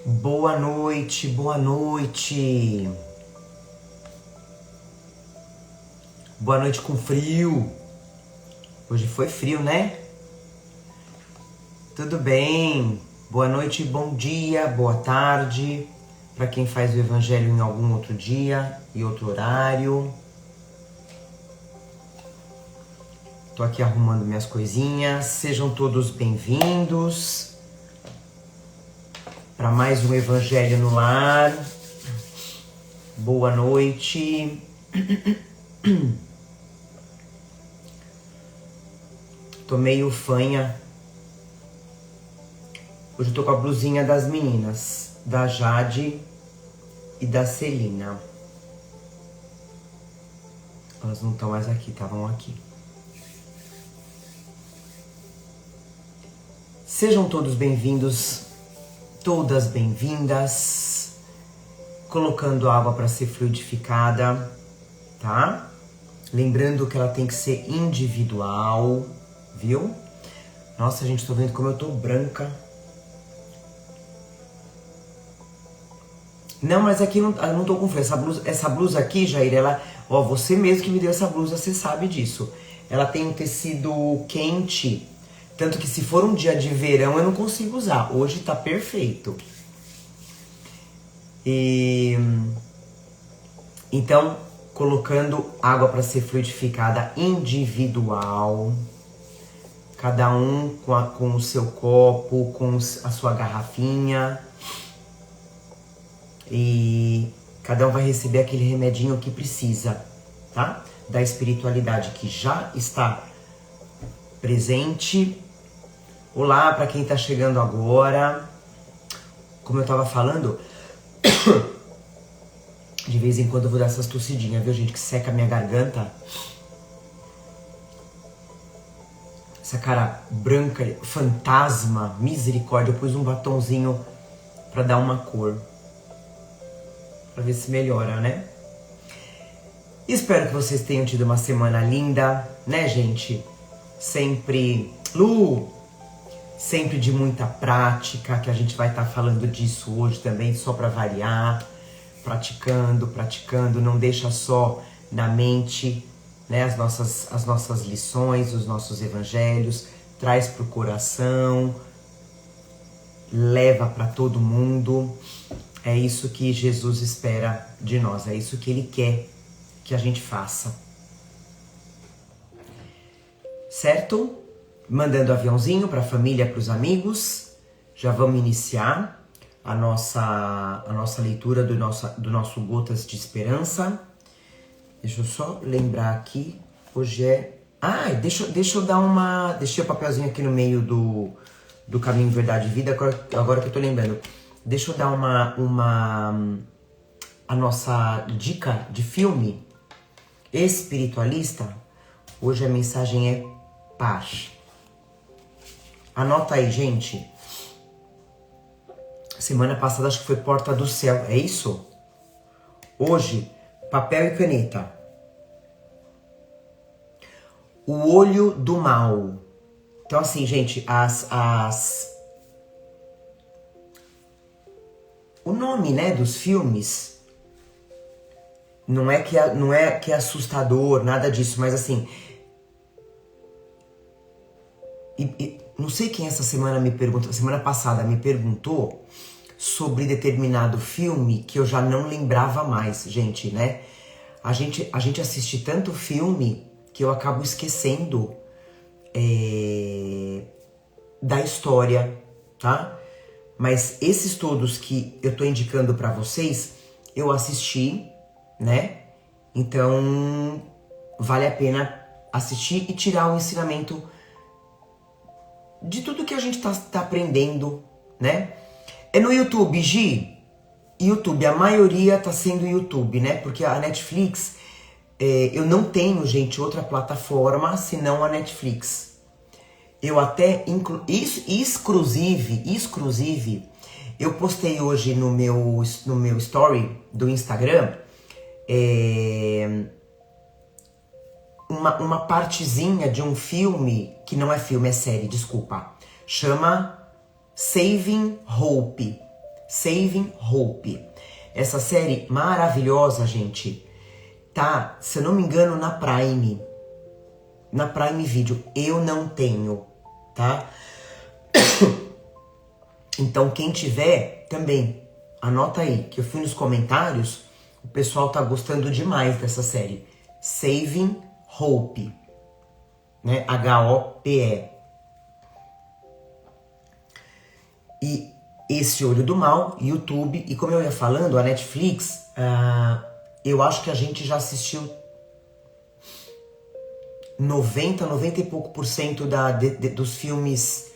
Boa noite, boa noite. Boa noite com frio. Hoje foi frio, né? Tudo bem. Boa noite, bom dia, boa tarde. Para quem faz o evangelho em algum outro dia e outro horário. Tô aqui arrumando minhas coisinhas. Sejam todos bem-vindos para mais um Evangelho no Lar. Boa noite. Tô meio fanha. Hoje eu tô com a blusinha das meninas, da Jade e da Celina. Elas não estão mais aqui, estavam aqui. Sejam todos bem-vindos, todas bem-vindas. Colocando água para ser fluidificada, tá? Lembrando que ela tem que ser individual, viu? Nossa, gente, tô vendo como eu tô branca. Não, mas aqui eu não tô com frio. Essa blusa aqui, Jair, ela... Ó, você mesmo que me deu essa blusa, você sabe disso. Ela tem um tecido quente, tanto que se for um dia de verão eu não consigo usar. Hoje tá perfeito. Então, colocando água para ser fluidificada individual. Cada um com o seu copo, com a sua garrafinha. E cada um vai receber aquele remedinho que precisa, tá? Da espiritualidade que já está presente. Olá para quem está chegando agora. Como eu estava falando, de vez em quando eu vou dar essas tossidinhas, viu, gente? Que seca a minha garganta. Essa cara branca, fantasma, misericórdia. Eu pus um batonzinho para dar uma cor. Pra ver se melhora, né? Espero que vocês tenham tido uma semana linda, né, gente? Sempre... Lu! Sempre de muita prática, que a gente vai estar falando disso hoje também, só pra variar. Praticando, não deixa só na mente, né, as nossas lições, os nossos evangelhos. Traz pro coração, leva pra todo mundo. É isso que Jesus espera de nós, é isso que Ele quer que a gente faça. Certo? Mandando aviãozinho para a família, para os amigos. Já vamos iniciar a nossa leitura do nosso Gotas de Esperança. Deixa eu só lembrar aqui, hoje é... deixa eu dar uma... Deixei o papelzinho aqui no meio do Caminho, Verdade e Vida, agora que eu tô lembrando. Deixa eu dar a nossa dica de filme espiritualista. Hoje a mensagem é paz. Anota aí, gente. Semana passada acho que foi Porta do Céu, é isso? Hoje, papel e caneta. O Olho do Mal. Então assim, gente, o nome, né, dos filmes não é que é assustador, nada disso, mas assim... não sei quem essa semana semana passada me perguntou sobre determinado filme que eu já não lembrava mais, gente, né? A gente assiste tanto filme que eu acabo esquecendo da história, tá? Mas esses todos que eu tô indicando pra vocês, eu assisti, né? Então, vale a pena assistir e tirar o ensinamento de tudo que a gente tá aprendendo, né? É no YouTube, Gi. YouTube, a maioria tá sendo YouTube, né? Porque a Netflix, eu não tenho, gente, outra plataforma senão a Netflix. Eu até, exclusive, eu postei hoje no meu story do Instagram, uma partezinha de um filme, que não é filme, é série, desculpa. Chama Saving Hope. Saving Hope. Essa série maravilhosa, gente, tá, se eu não me engano, na Prime Video. Eu não tenho, tá? Então quem tiver também, anota aí, que eu fui nos comentários, o pessoal tá gostando demais dessa série. Saving Hope, né? H-O-P-E. E esse Olho do Mal, YouTube, e como eu ia falando, a Netflix, eu acho que a gente já assistiu 90 e pouco por cento dos filmes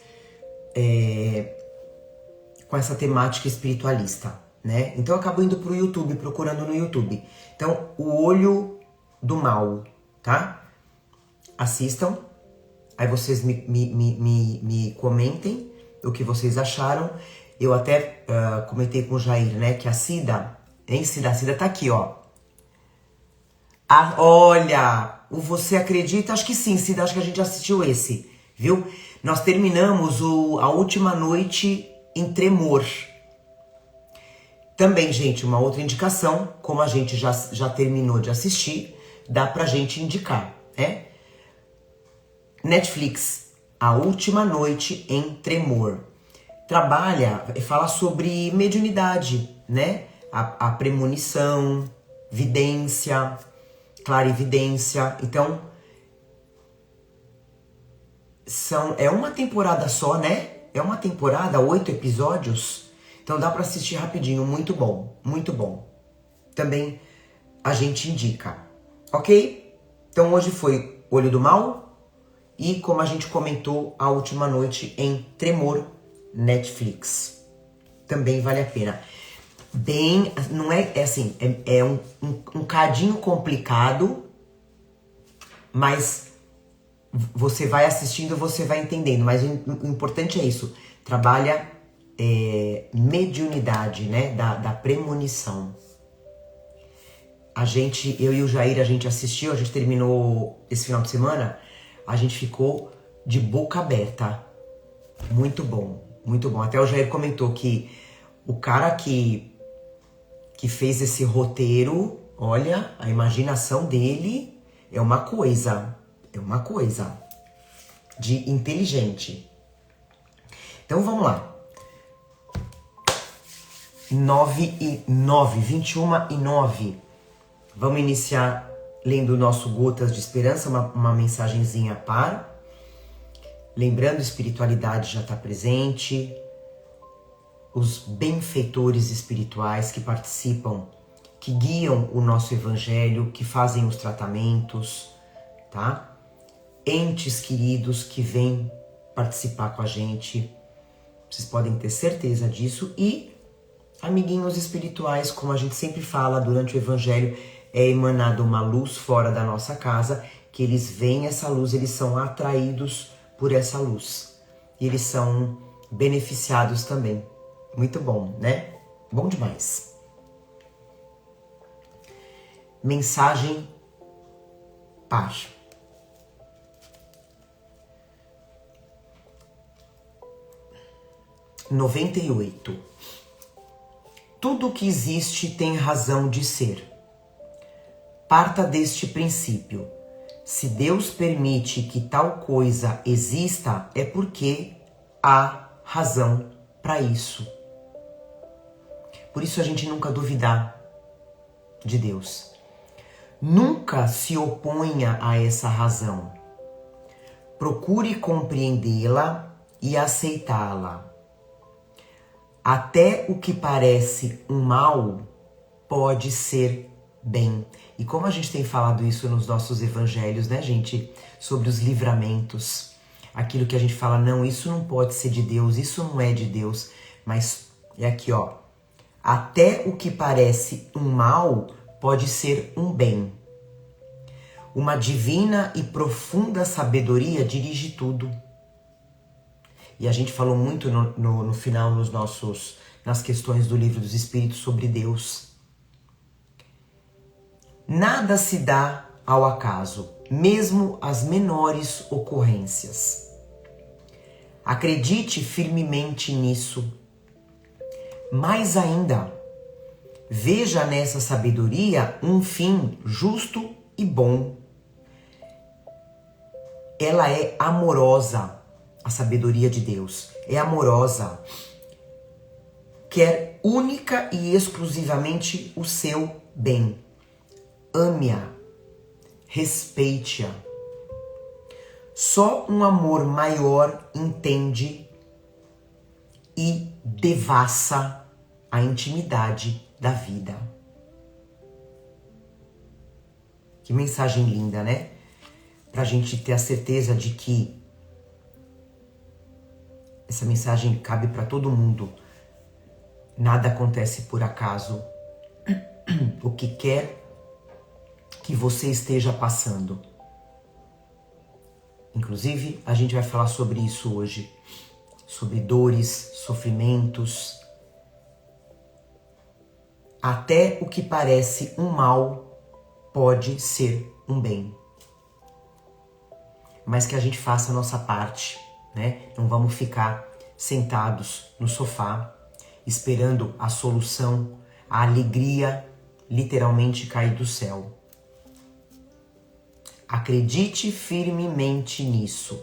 com essa temática espiritualista, né? Então eu acabo indo pro YouTube, procurando no YouTube. Então, O Olho do Mal, tá? Assistam, aí vocês me comentem o que vocês acharam. Eu até comentei com o Jair, né, que a Cida tá aqui, ó. Olha, o Você Acredita? Acho que sim, Cida, acho que a gente assistiu esse, viu? Nós terminamos a última noite em Tremor. Também, gente, uma outra indicação, como a gente já terminou de assistir, dá pra gente indicar, né? Netflix, A Última Noite em Tremor. Trabalha e fala sobre mediunidade, né? A premonição, vidência, clarividência. Então, é uma temporada só, né? É uma temporada, 8 episódios. Então dá pra assistir rapidinho, muito bom, muito bom. Também a gente indica, ok? Então hoje foi Olho do Mal e, como a gente comentou, A Última Noite em Tremor, Netflix. Também vale a pena. Bem, não é assim, é um cadinho complicado, mas você vai assistindo, você vai entendendo. Mas o importante é isso, trabalha mediunidade, né, da premonição. Eu e o Jair, a gente assistiu, a gente terminou esse final de semana, a gente ficou de boca aberta. Muito bom, muito bom. Até o Jair comentou que o cara que fez esse roteiro, olha, a imaginação dele é uma coisa de inteligente. Então vamos lá. 21h09. Vamos iniciar lendo o nosso Gotas de Esperança, uma mensagenzinha par. Lembrando, espiritualidade já está presente. Os benfeitores espirituais que participam, que guiam o nosso evangelho, que fazem os tratamentos, tá? Entes queridos que vêm participar com a gente. Vocês podem ter certeza disso. E amiguinhos espirituais, como a gente sempre fala durante o evangelho, é emanada uma luz fora da nossa casa, que eles veem essa luz, eles são atraídos por essa luz. E eles são beneficiados também. Muito bom, né? Bom demais. Mensagem par. (98) Tudo que existe tem razão de ser. Parta deste princípio. Se Deus permite que tal coisa exista, é porque há razão para isso. Por isso a gente nunca duvidar de Deus. Nunca se oponha a essa razão. Procure compreendê-la e aceitá-la. Até o que parece um mal pode ser bem. E como a gente tem falado isso nos nossos evangelhos, né, gente? Sobre os livramentos. Aquilo que a gente fala, não, isso não pode ser de Deus, isso não é de Deus. Mas é aqui, ó. Até o que parece um mal pode ser um bem. Uma divina e profunda sabedoria dirige tudo. E a gente falou muito no final nas questões do Livro dos Espíritos sobre Deus. Nada se dá ao acaso, mesmo as menores ocorrências. Acredite firmemente nisso. Mais ainda, veja nessa sabedoria um fim justo e bom. Ela é amorosa, a sabedoria de Deus. É amorosa. Quer única e exclusivamente o seu bem. Ame-a. Respeite-a. Só um amor maior entende e devassa a intimidade da vida. Que mensagem linda, né? Pra gente ter a certeza de que essa mensagem cabe para todo mundo. Nada acontece por acaso. O que quer que você esteja passando. Inclusive, a gente vai falar sobre isso hoje. Sobre dores, sofrimentos. Até o que parece um mal pode ser um bem. Mas que a gente faça a nossa parte, né? Não vamos ficar sentados no sofá, esperando a solução, a alegria literalmente cair do céu. Acredite firmemente nisso.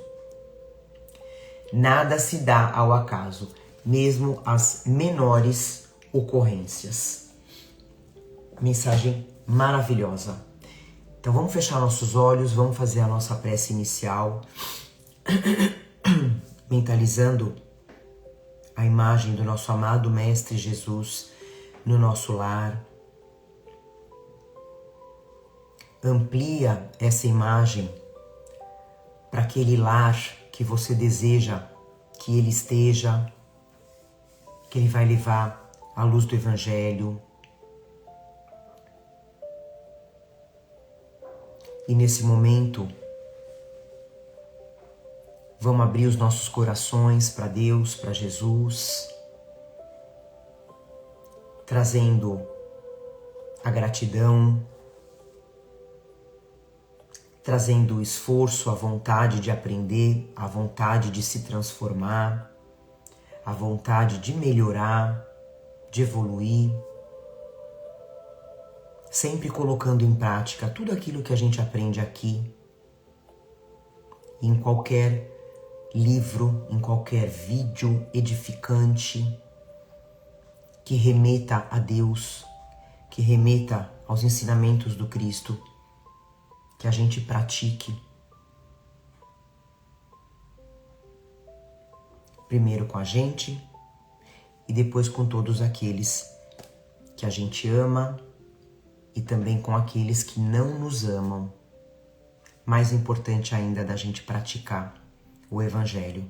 Nada se dá ao acaso, mesmo as menores ocorrências. Mensagem maravilhosa. Então vamos fechar nossos olhos, vamos fazer a nossa prece inicial, mentalizando a imagem do nosso amado Mestre Jesus no nosso lar. Amplia essa imagem para aquele lar que você deseja que ele esteja, que ele vai levar à luz do Evangelho. E nesse momento, vamos abrir os nossos corações para Deus, para Jesus, trazendo a gratidão, trazendo o esforço, a vontade de aprender, a vontade de se transformar, a vontade de melhorar, de evoluir, sempre colocando em prática tudo aquilo que a gente aprende aqui, em qualquer livro, em qualquer vídeo edificante, que remeta a Deus, que remeta aos ensinamentos do Cristo, que a gente pratique. Primeiro com a gente e depois com todos aqueles que a gente ama e também com aqueles que não nos amam. Mais importante ainda da gente praticar o Evangelho.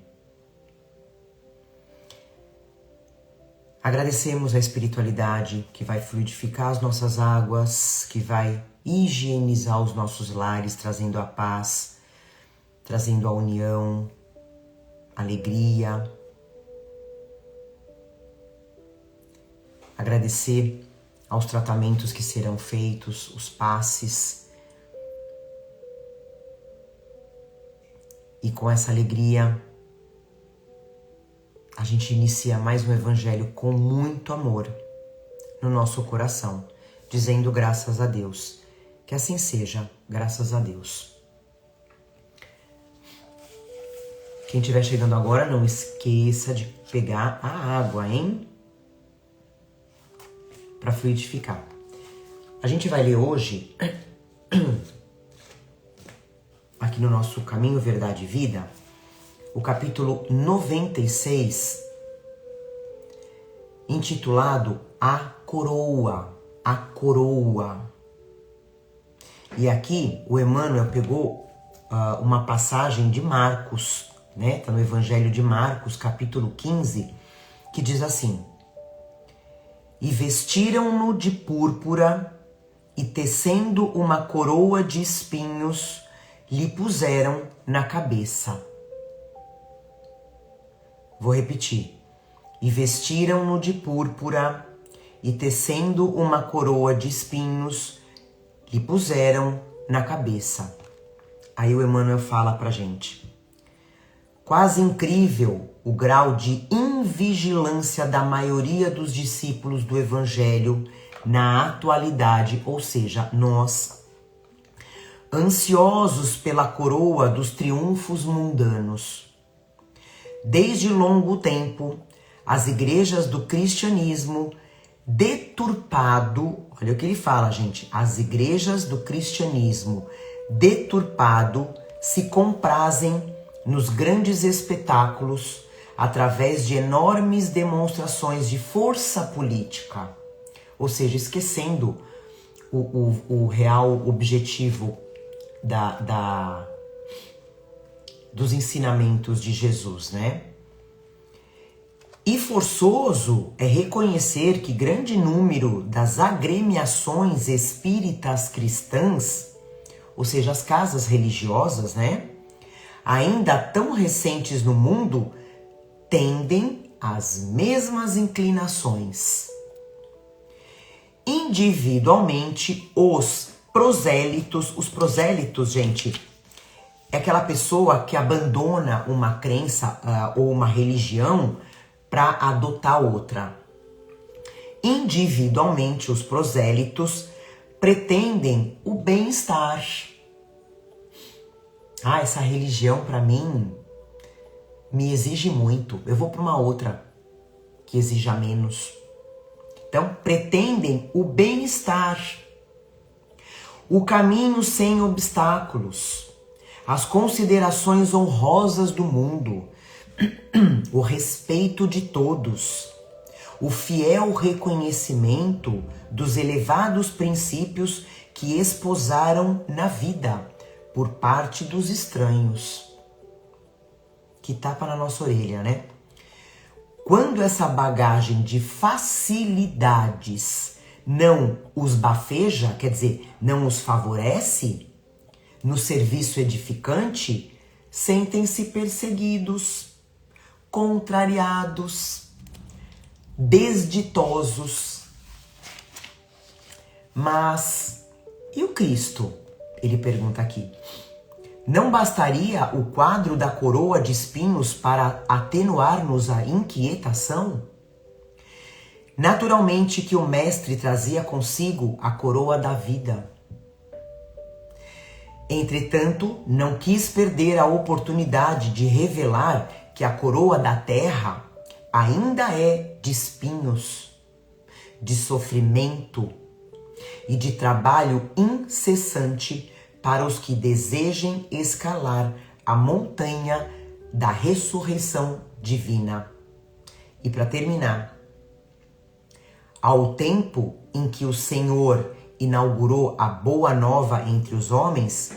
Agradecemos a espiritualidade que vai fluidificar as nossas águas, que vai higienizar os nossos lares, trazendo a paz, trazendo a união, alegria. Agradecer aos tratamentos que serão feitos, os passes. E com essa alegria, a gente inicia mais um Evangelho com muito amor no nosso coração, dizendo graças a Deus. Que assim seja, graças a Deus. Quem estiver chegando agora, não esqueça de pegar a água, hein? Para fluidificar. A gente vai ler hoje, aqui no nosso Caminho, Verdade e Vida, o capítulo 96, intitulado A Coroa. A Coroa. E aqui o Emmanuel pegou uma passagem de Marcos, né? Está no Evangelho de Marcos, capítulo 15, que diz assim: E vestiram-no de púrpura e tecendo uma coroa de espinhos, lhe puseram na cabeça. Vou repetir. E vestiram-no de púrpura e tecendo uma coroa de espinhos, lhe puseram na cabeça. Aí o Emmanuel fala pra gente: Quase incrível o grau de invigilância da maioria dos discípulos do Evangelho na atualidade, ou seja, nós, ansiosos pela coroa dos triunfos mundanos. Desde longo tempo, as igrejas do cristianismo deturpado, olha o que ele fala, gente, as igrejas do cristianismo deturpado se comprazem nos grandes espetáculos através de enormes demonstrações de força política, ou seja, esquecendo o real objetivo dos ensinamentos de Jesus, né? E forçoso é reconhecer que grande número das agremiações espíritas cristãs, ou seja, as casas religiosas, né, ainda tão recentes no mundo, tendem às mesmas inclinações. Individualmente, os prosélitos, gente, é aquela pessoa que abandona uma crença ou uma religião para adotar outra. Individualmente, os prosélitos pretendem o bem-estar. Essa religião para mim me exige muito. Eu vou para uma outra que exija menos. Então, pretendem o bem-estar, o caminho sem obstáculos, as considerações honrosas do mundo, o respeito de todos, o fiel reconhecimento dos elevados princípios que esposaram na vida por parte dos estranhos. Que tapa na nossa orelha, né? Quando essa bagagem de facilidades não os bafeja, quer dizer, não os favorece no serviço edificante, sentem-se perseguidos, contrariados, desditosos. Mas e o Cristo? Ele pergunta aqui. Não bastaria o quadro da coroa de espinhos para atenuar-nos a inquietação? Naturalmente que o Mestre trazia consigo a coroa da vida. Entretanto, não quis perder a oportunidade de revelar que a coroa da terra ainda é de espinhos, de sofrimento e de trabalho incessante para os que desejem escalar a montanha da ressurreição divina. E para terminar, ao tempo em que o Senhor inaugurou a boa nova entre os homens,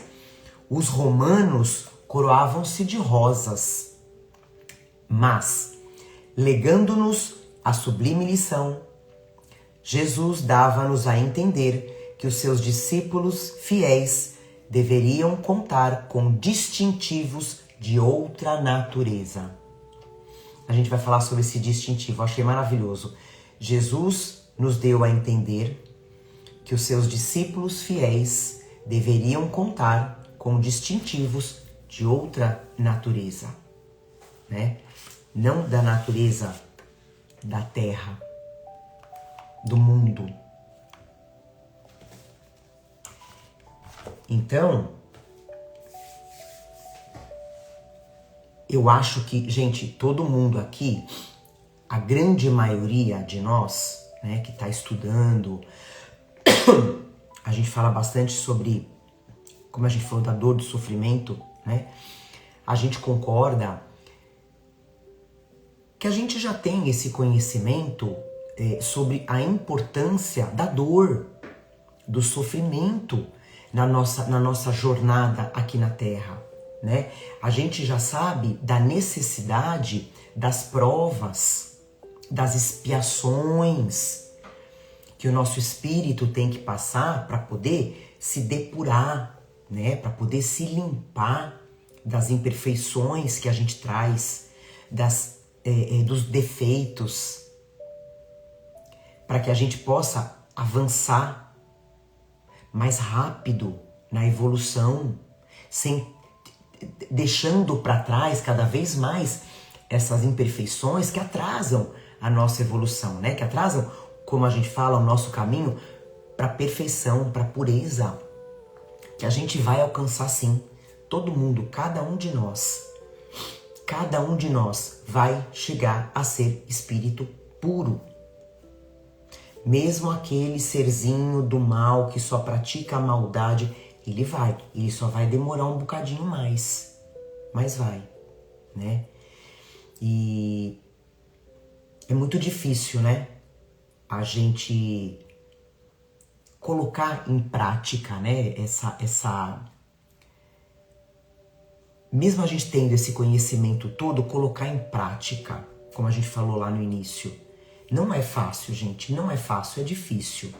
os romanos coroavam-se de rosas. Mas, legando-nos a sublime lição, Jesus dava-nos a entender que os seus discípulos fiéis deveriam contar com distintivos de outra natureza. A gente vai falar sobre esse distintivo, eu achei maravilhoso. Jesus nos deu a entender que os seus discípulos fiéis deveriam contar com distintivos de outra natureza, né? Não da natureza da terra, do mundo. Então, eu acho que, gente, todo mundo aqui, a grande maioria de nós, né, que está estudando, a gente fala bastante sobre, como a gente falou da dor, do sofrimento, né? A gente concorda que a gente já tem esse conhecimento sobre a importância da dor, do sofrimento na nossa jornada aqui na Terra, né? A gente já sabe da necessidade das provas, das expiações que o nosso espírito tem que passar para poder se depurar, né? Para poder se limpar das imperfeições que a gente traz, dos defeitos, para que a gente possa avançar mais rápido na evolução, sem deixando para trás cada vez mais essas imperfeições que atrasam a nossa evolução, né? Que atrasam, como a gente fala, o nosso caminho para perfeição, para pureza, que a gente vai alcançar sim. Todo mundo, cada um de nós vai chegar a ser espírito puro. Mesmo aquele serzinho do mal que só pratica a maldade, ele só vai demorar um bocadinho mais, mas vai, né? E é muito difícil, né? A gente colocar em prática, né? Mesmo a gente tendo esse conhecimento todo, colocar em prática, como a gente falou lá no início. Não é fácil, gente, não é fácil, é difícil.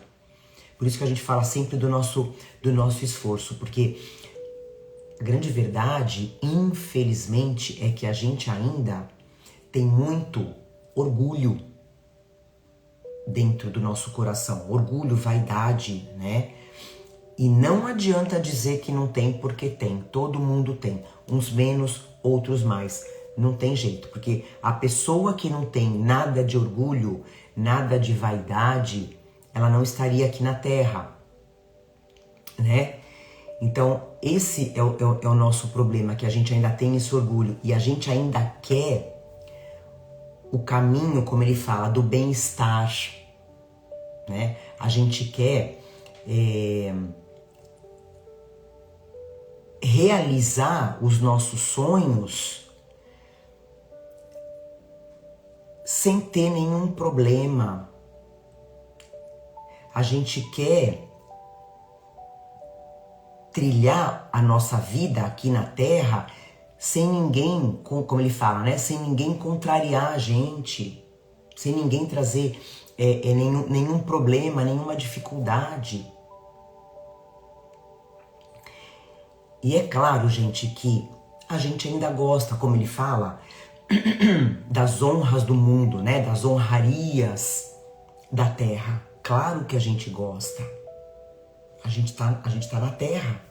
Por isso que a gente fala sempre do nosso esforço, porque a grande verdade, infelizmente, é que a gente ainda tem muito orgulho dentro do nosso coração. Orgulho, vaidade, né? E não adianta dizer que não tem, porque tem. Todo mundo tem. Uns menos, outros mais. Não tem jeito, porque a pessoa que não tem nada de orgulho, nada de vaidade, ela não estaria aqui na Terra, né? Então, esse é o nosso problema, que a gente ainda tem esse orgulho e a gente ainda quer o caminho, como ele fala, do bem-estar, né? A gente quer realizar os nossos sonhos sem ter nenhum problema. A gente quer trilhar a nossa vida aqui na Terra sem ninguém, como ele fala, né? Sem ninguém contrariar a gente, sem ninguém trazer nenhum problema, nenhuma dificuldade. E é claro, gente, que a gente ainda gosta, como ele fala, das honras do mundo, né? Das honrarias da Terra. Claro que a gente gosta. A gente tá na Terra.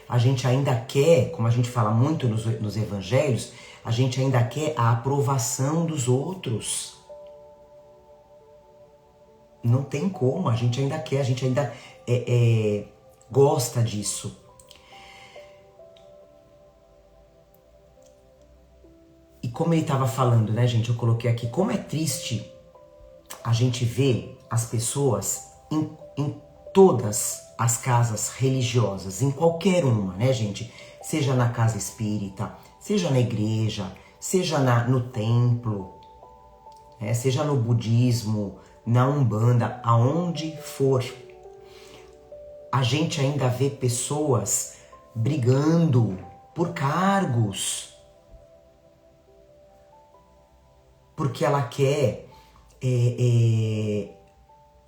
A gente ainda quer, como a gente fala muito nos evangelhos, a gente ainda quer a aprovação dos outros. Não tem como, a gente ainda quer, a gente ainda gosta disso. E como ele estava falando, né, gente, eu coloquei aqui, como é triste a gente ver as pessoas em todas as casas religiosas, em qualquer uma, né, gente? Seja na casa espírita, seja na igreja, seja no templo, né, seja no budismo, na Umbanda, aonde for. A gente ainda vê pessoas brigando por cargos, porque ela quer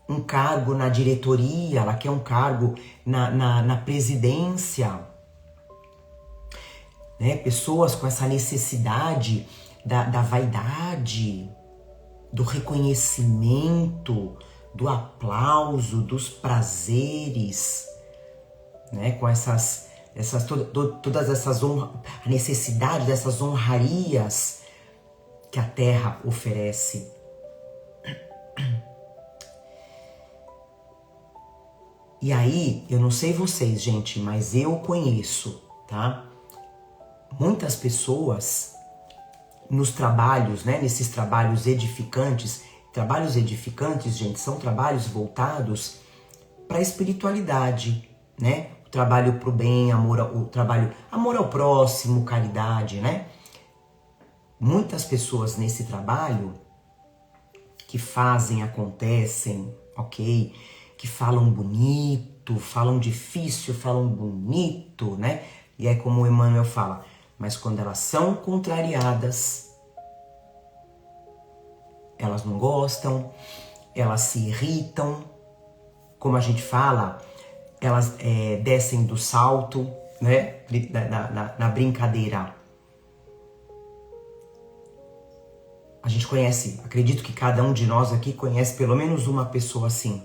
um cargo na diretoria, ela quer um cargo na presidência, né? Pessoas com essa necessidade da vaidade, do reconhecimento, do aplauso, dos prazeres, né? Com todas essas a necessidade dessas honrarias que a Terra oferece. E aí, eu não sei vocês, gente, mas eu conheço, tá? Muitas pessoas nos trabalhos, né? Nesses trabalhos edificantes. Trabalhos edificantes, gente, são trabalhos voltados para a espiritualidade, né? O trabalho para o bem, amor ao próximo, caridade, né? Muitas pessoas nesse trabalho que fazem, acontecem, ok? Que falam bonito, falam difícil, falam bonito, né? E é como o Emmanuel fala, mas quando elas são contrariadas, elas não gostam, elas se irritam, como a gente fala, elas descem do salto, né? Na brincadeira. A gente conhece, acredito que cada um de nós aqui conhece pelo menos uma pessoa assim.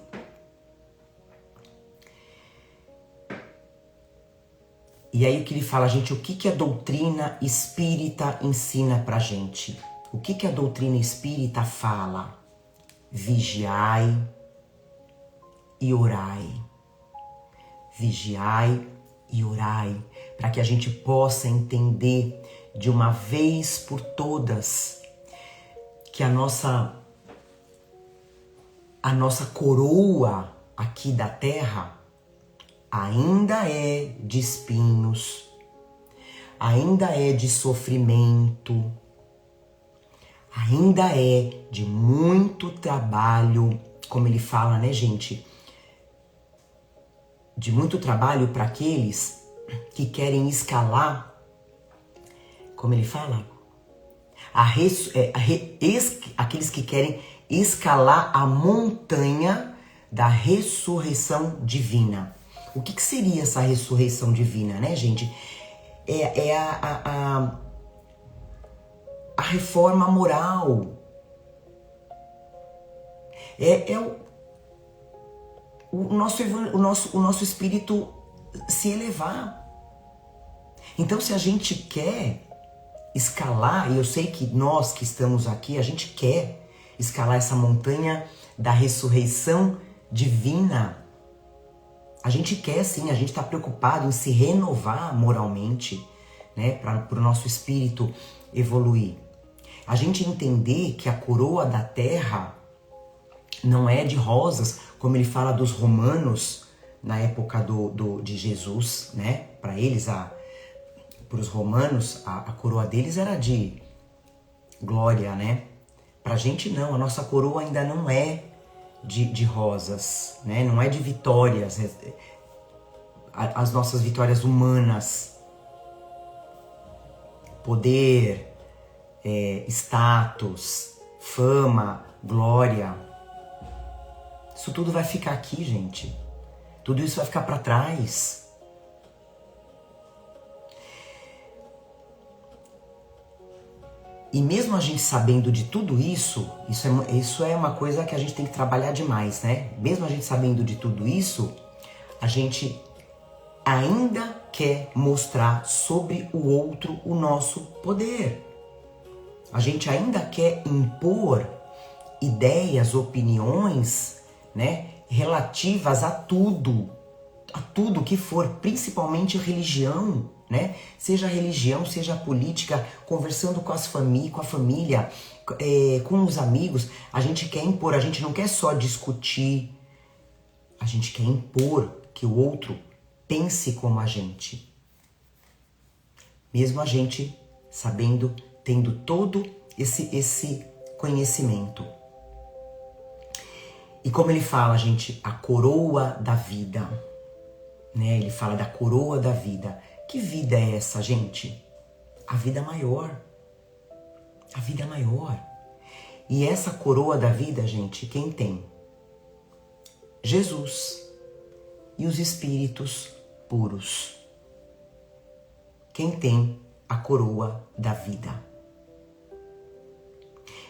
E aí que ele fala, gente, o que a doutrina espírita ensina pra gente? O que a doutrina espírita fala? Vigiai e orai. Vigiai e orai, para que a gente possa entender de uma vez por todas que a nossa coroa aqui da terra ainda é de espinhos, ainda é de sofrimento, ainda é de muito trabalho, como ele fala, né, gente? De muito trabalho para aqueles que querem escalar, como ele fala? Aqueles que querem escalar a montanha da ressurreição divina. O que seria essa ressurreição divina, né, gente? É a reforma moral. O nosso espírito se elevar. Então, se a gente quer escalar, e eu sei que nós que estamos aqui, a gente quer escalar essa montanha da ressurreição divina. A gente quer sim, a gente está preocupado em se renovar moralmente, né, para o nosso espírito evoluir. A gente entender que a coroa da terra não é de rosas, como ele fala dos romanos na época de Jesus, né? Para eles, para os romanos, a coroa deles era de glória, né? Pra gente não, a nossa coroa ainda não é de rosas, né? Não é de vitórias, as nossas vitórias humanas, poder, status, fama, glória. Isso tudo vai ficar aqui, gente. Tudo isso vai ficar para trás. E mesmo a gente sabendo de tudo isso, isso é uma coisa que a gente tem que trabalhar demais, né? Mesmo a gente sabendo de tudo isso, a gente ainda quer mostrar sobre o outro o nosso poder. A gente ainda quer impor ideias, opiniões, né, relativas a tudo que for, principalmente religião, né? Seja religião, seja política, conversando com a família, com os amigos, a gente quer impor, a gente não quer só discutir, a gente quer impor que o outro pense como a gente. Mesmo a gente sabendo, tendo todo esse conhecimento. E como ele fala, gente, a coroa da vida, né? Ele fala da coroa da vida. Que vida é essa, gente? A vida maior. A vida maior. E essa coroa da vida, gente, quem tem? Jesus e os espíritos puros. Quem tem a coroa da vida.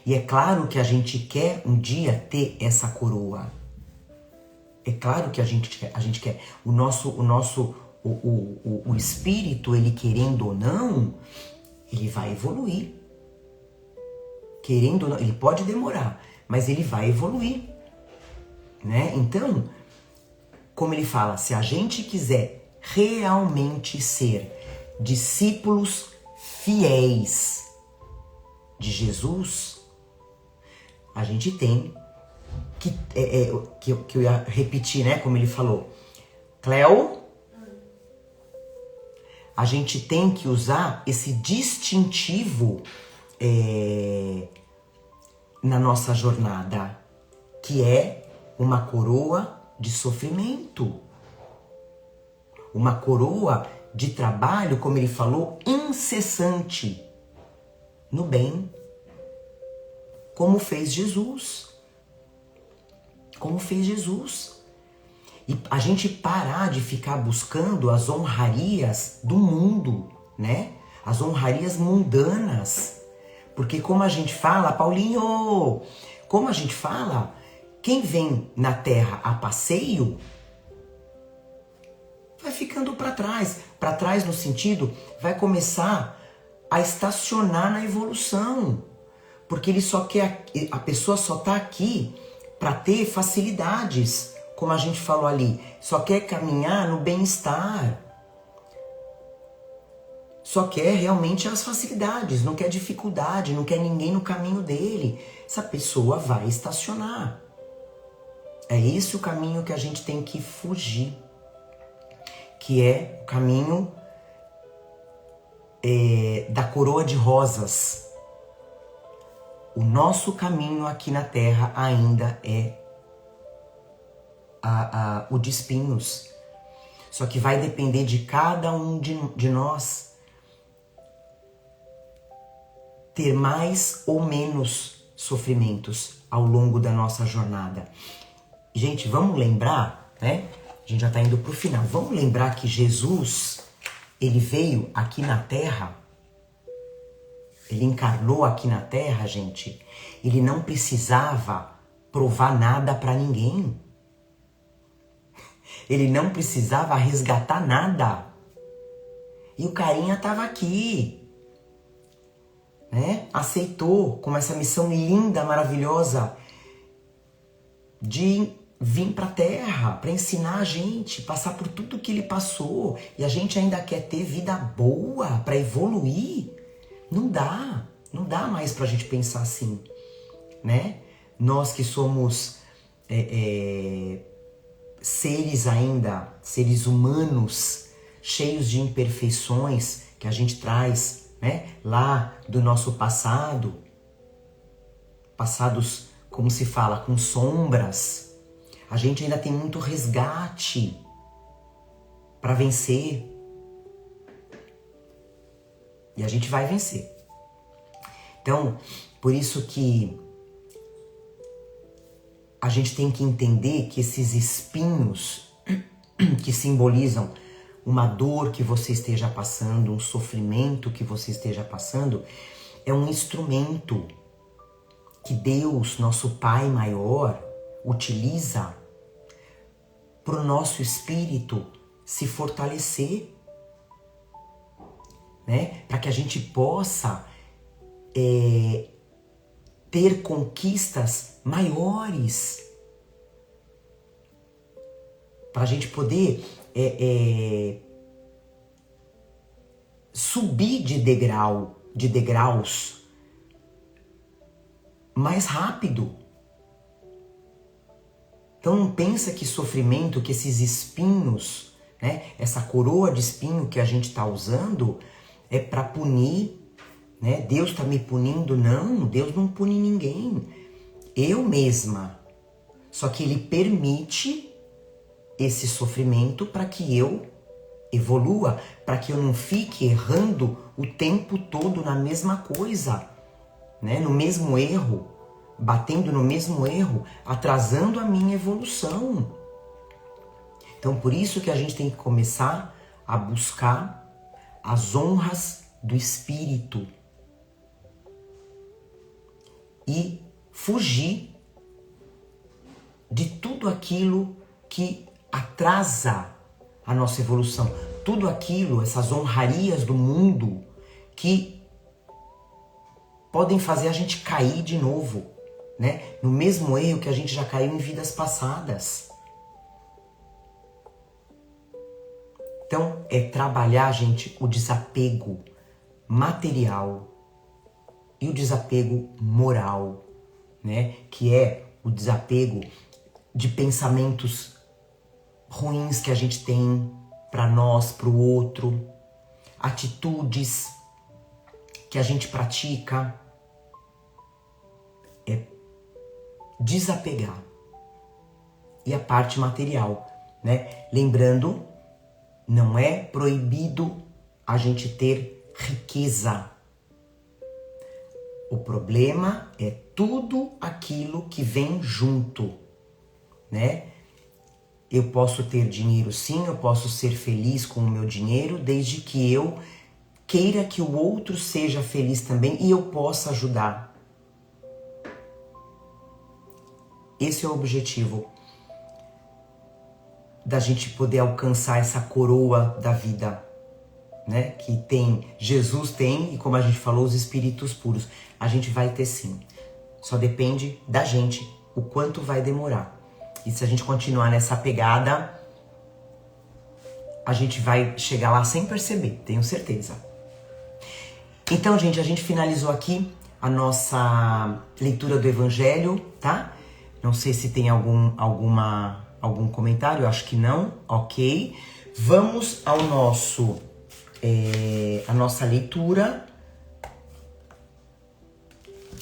E é claro que a gente quer um dia ter essa coroa. É claro que a gente quer. O espírito, ele querendo ou não, ele vai evoluir. Querendo ou não, ele pode demorar, mas ele vai evoluir. Né? Então, como ele fala, se a gente quiser realmente ser discípulos fiéis de Jesus, a gente tem que eu ia repetir, né? Como ele falou. Cleo, a gente tem que usar esse distintivo na nossa jornada, que é uma coroa de sofrimento. Uma coroa de trabalho, como ele falou, incessante no bem. Como fez Jesus. Como fez Jesus. E a gente parar de ficar buscando as honrarias do mundo, né? As honrarias mundanas. Porque como a gente fala, Paulinho, como a gente fala, quem vem na terra a passeio, vai ficando para trás. Para trás no sentido, vai começar a estacionar na evolução. Porque ele só quer, a pessoa só está aqui para ter facilidades, como a gente falou ali. Só quer caminhar no bem-estar. Só quer realmente as facilidades, não quer dificuldade, não quer ninguém no caminho dele. Essa pessoa vai estacionar. É esse o caminho que a gente tem que fugir. Que é o caminho da coroa de rosas. O nosso caminho aqui na Terra ainda é o de espinhos. Só que vai depender de cada um de nós ter mais ou menos sofrimentos ao longo da nossa jornada. Gente, vamos lembrar, né? A gente já está indo para o final. Vamos lembrar que Jesus, ele veio aqui na Terra, ele encarnou aqui na Terra, gente. Ele não precisava provar nada para ninguém. Ele não precisava resgatar nada. E o carinha estava aqui, né? Aceitou com essa missão linda, maravilhosa de vir para a Terra para ensinar a gente, passar por tudo que ele passou. E a gente ainda quer ter vida boa para evoluir. Não dá mais para a gente pensar assim, né? Nós que somos seres humanos, cheios de imperfeições que a gente traz, né? Lá do nosso passado, passados, como se fala, com sombras. A gente ainda tem muito resgate para vencer. E a gente vai vencer. Então, por isso que a gente tem que entender que esses espinhos que simbolizam uma dor que você esteja passando, um sofrimento que você esteja passando, é um instrumento que Deus, nosso Pai maior, utiliza para o nosso espírito se fortalecer, né? Para que a gente possa ter conquistas maiores, para a gente poder subir de degraus mais rápido. Então não pensa que sofrimento, que esses espinhos, né, essa coroa de espinho que a gente está usando é para punir, né? Deus está me punindo? Não, Deus não pune ninguém. Eu mesma. Só que Ele permite esse sofrimento para que eu evolua, para que eu não fique errando o tempo todo na mesma coisa, né? No mesmo erro, batendo no mesmo erro, atrasando a minha evolução. Então por isso que a gente tem que começar a buscar as honras do espírito e fugir de tudo aquilo que atrasa a nossa evolução, tudo aquilo, essas honrarias do mundo que podem fazer a gente cair de novo, né? No mesmo erro que a gente já caiu em vidas passadas. Então, é trabalhar, gente, o desapego material e o desapego moral, né? Que é o desapego de pensamentos ruins que a gente tem para nós, para o outro, atitudes que a gente pratica. É desapegar. E a parte material, né? Lembrando, não é proibido a gente ter riqueza. O problema é tudo aquilo que vem junto, né? Eu posso ter dinheiro sim, eu posso ser feliz com o meu dinheiro, desde que eu queira que o outro seja feliz também e eu possa ajudar. Esse é o objetivo da gente poder alcançar essa coroa da vida, né? Que tem, Jesus tem, e como a gente falou, os espíritos puros. A gente vai ter sim. Só depende da gente, o quanto vai demorar. E se a gente continuar nessa pegada, a gente vai chegar lá sem perceber, tenho certeza. Então, gente, a gente finalizou aqui a nossa leitura do Evangelho, tá? Não sei se tem algum comentário, eu acho que não, ok. Vamos ao a nossa leitura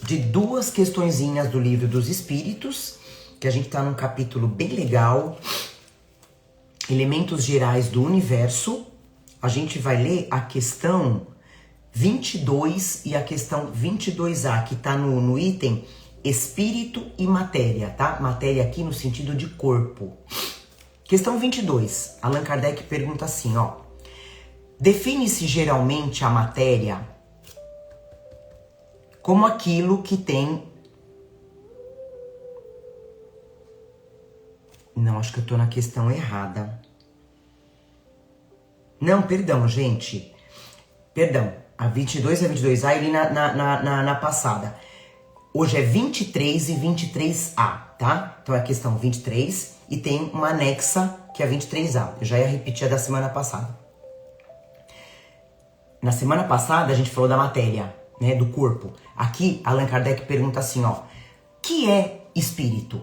de 2 questõezinhas do Livro dos Espíritos, que a gente está num capítulo bem legal, Elementos Gerais do Universo. A gente vai ler a questão 22 e a questão 22A, que está no item Espírito e Matéria, tá? Matéria aqui no sentido de corpo. Questão 22, Allan Kardec pergunta assim, ó. Define-se geralmente a matéria como aquilo que tem... Não, acho que eu tô na questão errada. Não, perdão, gente. Perdão, a 22 e a 22A ali na passada. Hoje é 23 e 23A, tá? Então é a questão 23 e tem uma anexa que é a 23A. Eu já ia repetir a da semana passada. Na semana passada a gente falou da matéria, né, do corpo. Aqui, Allan Kardec pergunta assim, ó. Que é espírito?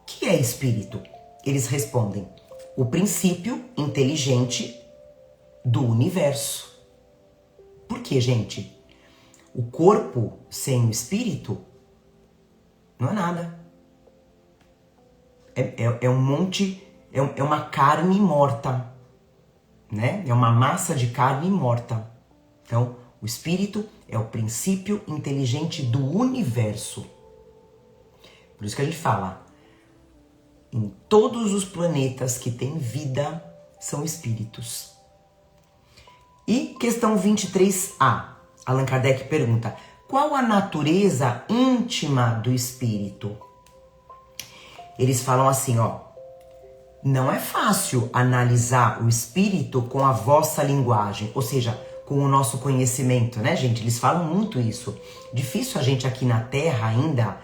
Que é espírito? Eles respondem, o princípio inteligente do universo. Por quê, gente? O corpo sem o espírito não é nada. É um monte, é uma carne morta, né? É uma massa de carne morta. Então, o espírito é o princípio inteligente do universo. Por isso que a gente fala, em todos os planetas que têm vida, são espíritos. E questão 23A, Allan Kardec pergunta, qual a natureza íntima do espírito? Eles falam assim, ó, não é fácil analisar o espírito com a vossa linguagem, ou seja, com o nosso conhecimento, né, gente? Eles falam muito isso. Difícil a gente aqui na Terra ainda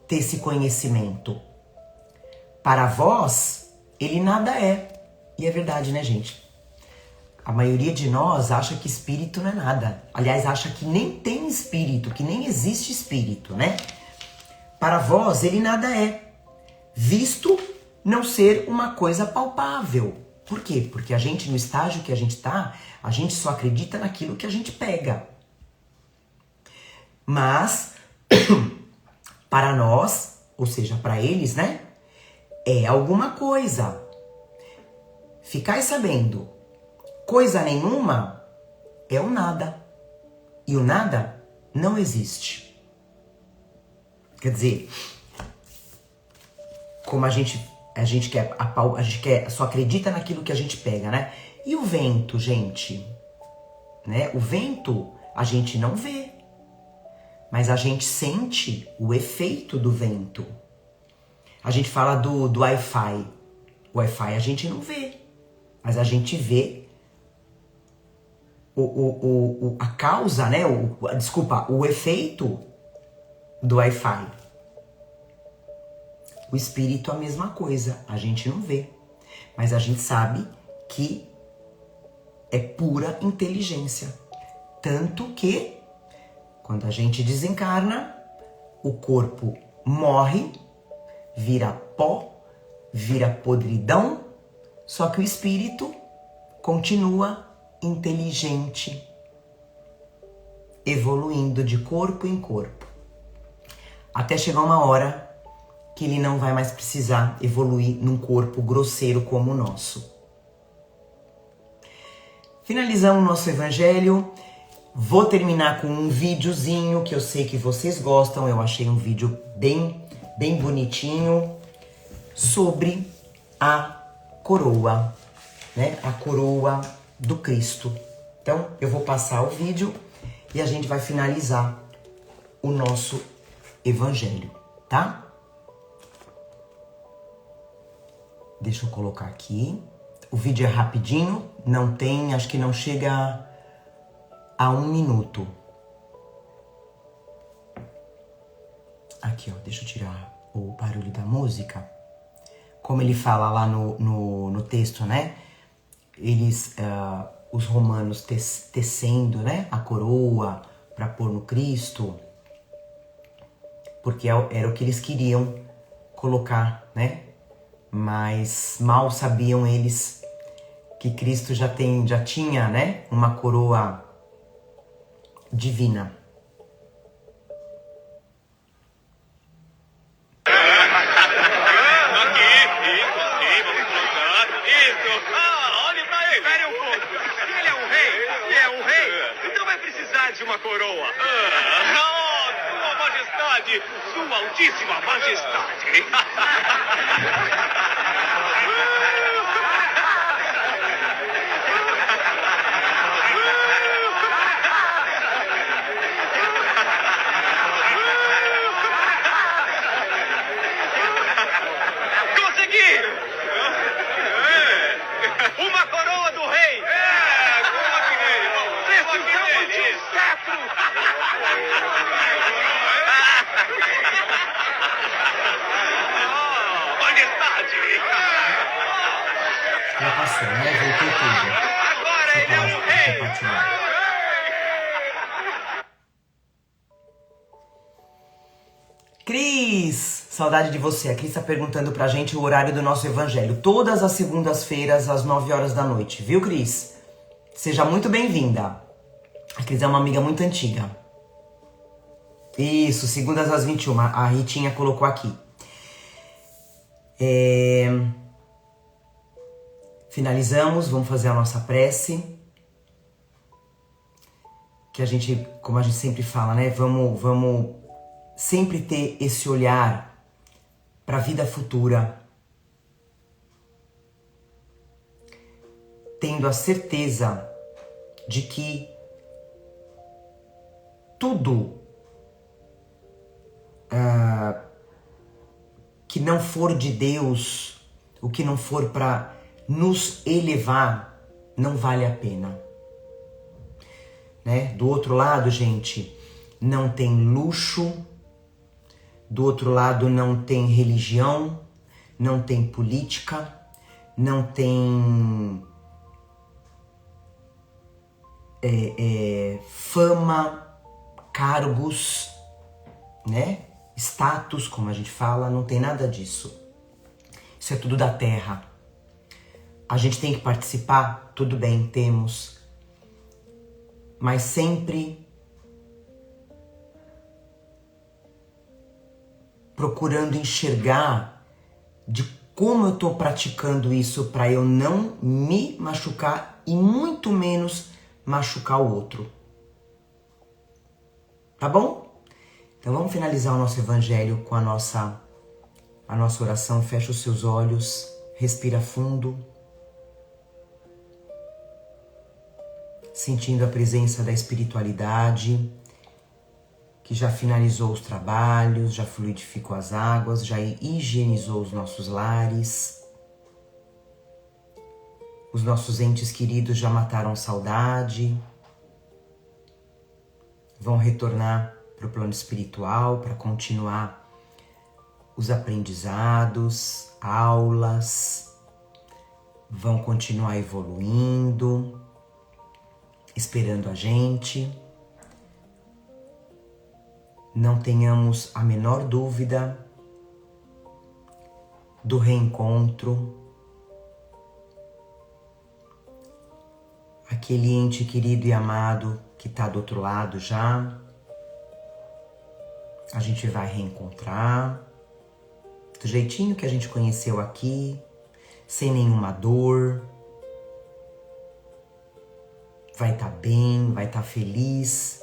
ter esse conhecimento. Para vós, ele nada é. E é verdade, né, gente? A maioria de nós acha que espírito não é nada. Aliás, acha que nem tem espírito, que nem existe espírito, né? Para vós, ele nada é, visto não ser uma coisa palpável. Por quê? Porque a gente, no estágio que a gente tá, a gente só acredita naquilo que a gente pega. Mas, para nós, ou seja, para eles, né? É alguma coisa. Ficai sabendo, coisa nenhuma é o nada. E o nada não existe. Quer dizer, como a gente só acredita naquilo que a gente pega, né? E o vento, gente? Né? O vento a gente não vê, mas a gente sente o efeito do vento. A gente fala do Wi-Fi. O Wi-Fi a gente não vê, mas a gente vê a causa, né? O efeito do Wi-Fi. O espírito é a mesma coisa, a gente não vê, mas a gente sabe que é pura inteligência. Tanto que, quando a gente desencarna, o corpo morre, vira pó, vira podridão, só que o espírito continua inteligente, evoluindo de corpo em corpo. Até chegar uma hora que ele não vai mais precisar evoluir num corpo grosseiro como o nosso. Finalizamos o nosso evangelho. Vou terminar com um videozinho que eu sei que vocês gostam. Eu achei um vídeo bem bonitinho sobre a coroa, né? A coroa do Cristo. Então, eu vou passar o vídeo e a gente vai finalizar o nosso evangelho, tá? Deixa eu colocar aqui. O vídeo é rapidinho, não tem, acho que não chega a 1 minuto. Aqui, ó, deixa eu tirar o barulho da música. Como ele fala lá no texto, né? Eles, os romanos tecendo, né? A coroa para pôr no Cristo. Porque era o que eles queriam colocar, né? Mas mal sabiam eles que Cristo já tinha, né? Uma coroa divina. De uma coroa. Sua Majestade, Sua Altíssima Majestade. Consegui! Uma coroa do rei! Precisamos de um cetro! Majestade! Já passou, né? Voltou tudo. Agora ele é um rei! Compartilhar. Cris, saudade de você. A Cris está perguntando pra gente o horário do nosso evangelho. Todas as segundas-feiras, às 9 horas da noite. Viu, Cris? Seja muito bem-vinda. A Cris é uma amiga muito antiga. Isso, segundas às 21. A Ritinha colocou aqui. Finalizamos, vamos fazer a nossa prece. Que a gente, como a gente sempre fala, né? Vamos sempre ter esse olhar para a vida futura, tendo a certeza de que tudo que não for de Deus, o que não for para nos elevar, não vale a pena. Né? Do outro lado, gente, não tem luxo. Do outro lado não tem religião, não tem política, não tem fama, cargos, né? Status, como a gente fala, não tem nada disso. Isso é tudo da terra. A gente tem que participar? Tudo bem, temos. Mas sempre procurando enxergar de como eu estou praticando isso para eu não me machucar e muito menos machucar o outro. Tá bom? Então vamos finalizar o nosso evangelho com a nossa oração. Fecha os seus olhos, respira fundo, sentindo a presença da espiritualidade, que já finalizou os trabalhos, já fluidificou as águas, já higienizou os nossos lares. Os nossos entes queridos já mataram saudade, vão retornar para o plano espiritual para continuar os aprendizados, aulas, vão continuar evoluindo, esperando a gente. Não tenhamos a menor dúvida do reencontro. Aquele ente querido e amado que está do outro lado já, a gente vai reencontrar do jeitinho que a gente conheceu aqui, sem nenhuma dor. Vai estar bem, vai estar feliz.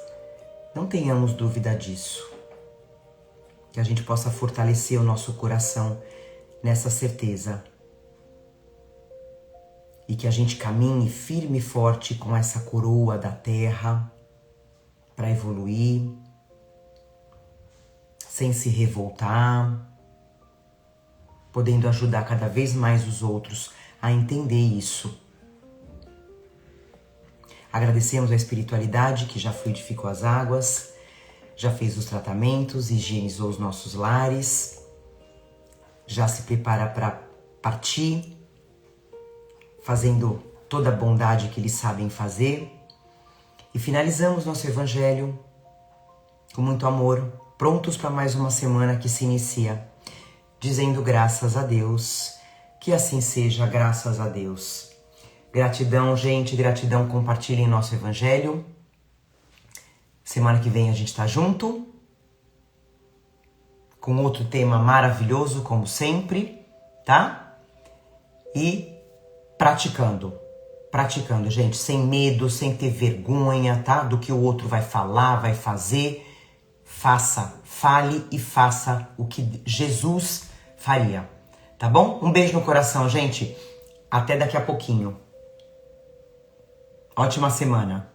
Não tenhamos dúvida disso. Que a gente possa fortalecer o nosso coração nessa certeza. E que a gente caminhe firme e forte com essa coroa da terra para evoluir, sem se revoltar, podendo ajudar cada vez mais os outros a entender isso. Agradecemos a espiritualidade que já fluidificou as águas, já fez os tratamentos, higienizou os nossos lares, já se prepara para partir, fazendo toda a bondade que eles sabem fazer. E finalizamos nosso evangelho com muito amor, prontos para mais uma semana que se inicia, dizendo graças a Deus, que assim seja, graças a Deus. Gratidão, gente, gratidão, compartilhem nosso evangelho. Semana que vem a gente tá junto, com outro tema maravilhoso, como sempre, tá? E praticando, gente, sem medo, sem ter vergonha, tá? Do que o outro vai falar, vai fazer. Fale e faça o que Jesus faria, tá bom? Um beijo no coração, gente. Até daqui a pouquinho. Ótima semana.